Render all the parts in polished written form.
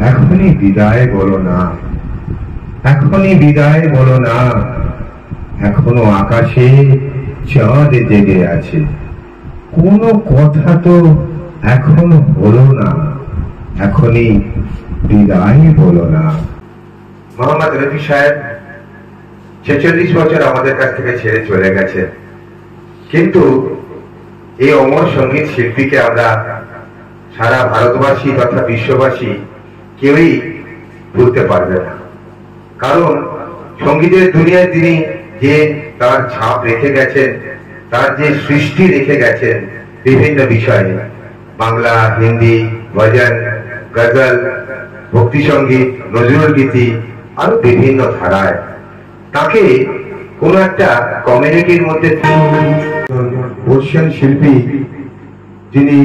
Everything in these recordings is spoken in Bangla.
এখনই বিদায় বলো না, এখনই বিদায় বলো না, এখনো আকাশে চাঁদ জেগে আছে, কোনো কথা তো এখনো হলো না, এখনই বিদায় বলো না। মোহাম্মদ রফি সাহেব 46 বছর আমাদের কাছ থেকে ছেড়ে চলে গেছে, কিন্তু এই অমর সঙ্গীত শিল্পীকে আমরা সারা ভারতবাসী তথা বিশ্ববাসী কেউই ভুলতে পারবে না। কারণ সঙ্গীতের দুনিয়ায় তিনি যে তার ছাপ রেখে গেছেন, তার যে সৃষ্টি রেখে গেছেন বিভিন্ন বিষয়ে, বাংলা, হিন্দি, ভজন, গজল, ভক্তি সঙ্গীত, নজরুল গীতি আরো বিভিন্ন ধারায়, তাকে কোন একটা কমিউনিটির মধ্যে বর্ষিয়ান শিল্পী যিনি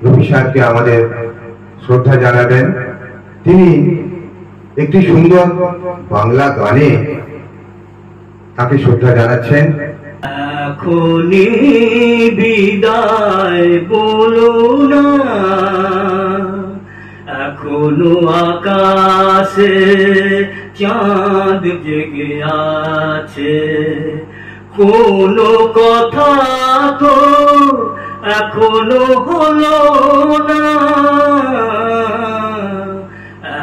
রফি সাহেবকে আমাদের শ্রদ্ধা জানাবেন, তিনি একটি সুন্দর বাংলা গানে তাকে শ্রদ্ধা জানাচ্ছেন। এখনই বিদায় বলো না, এখনো আকাশে চাঁদ জেগে আছে, কোনো কথা তো এখনো হলো না,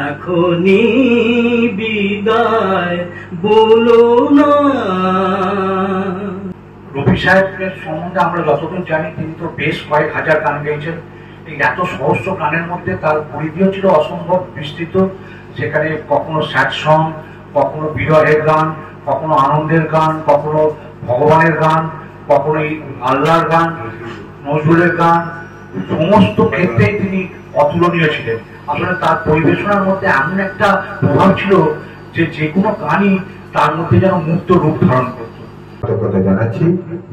এখনই বিদায় বলো না। রফি সাহেবের সম্বন্ধে আমরা যতদূর জানি, তিনি তো বেশ কয়েক হাজার গান গেয়েছেন। এই এত সহস্র গানের মধ্যে তার পরিধিও ছিল অসম্ভব বিস্তৃত। সেখানে কখনো স্যাড সং, কখনো বিরহের গান, কখনো আনন্দের গান, কখনো ভগবানের গান, কখনো আল্লাহর গান, নজরুলের গান, সমস্ত ক্ষেত্রেই তিনি অতুলনীয় ছিলেন। আসলে তার পরিবেশনার মধ্যে এমন একটা প্রভাব ছিল যে যে কোনো গানই তার মধ্যে যেন মুক্ত রূপ ধারণ করত। কথা জানাচ্ছি,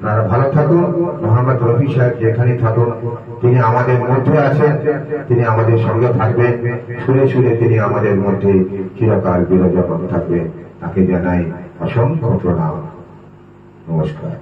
তারা ভালো থাকুন। মোহাম্মদ রফি সাহেব যেখানে থাকুন, তিনি আমাদের মধ্যে আছেন, তিনি আমাদের সঙ্গে থাকবেন, শুনে শুনে তিনি আমাদের মধ্যে চিরকাল বিরাজমান থাকবেন। তাকে জানাই অসংখ্য প্রণাম, নমস্কার।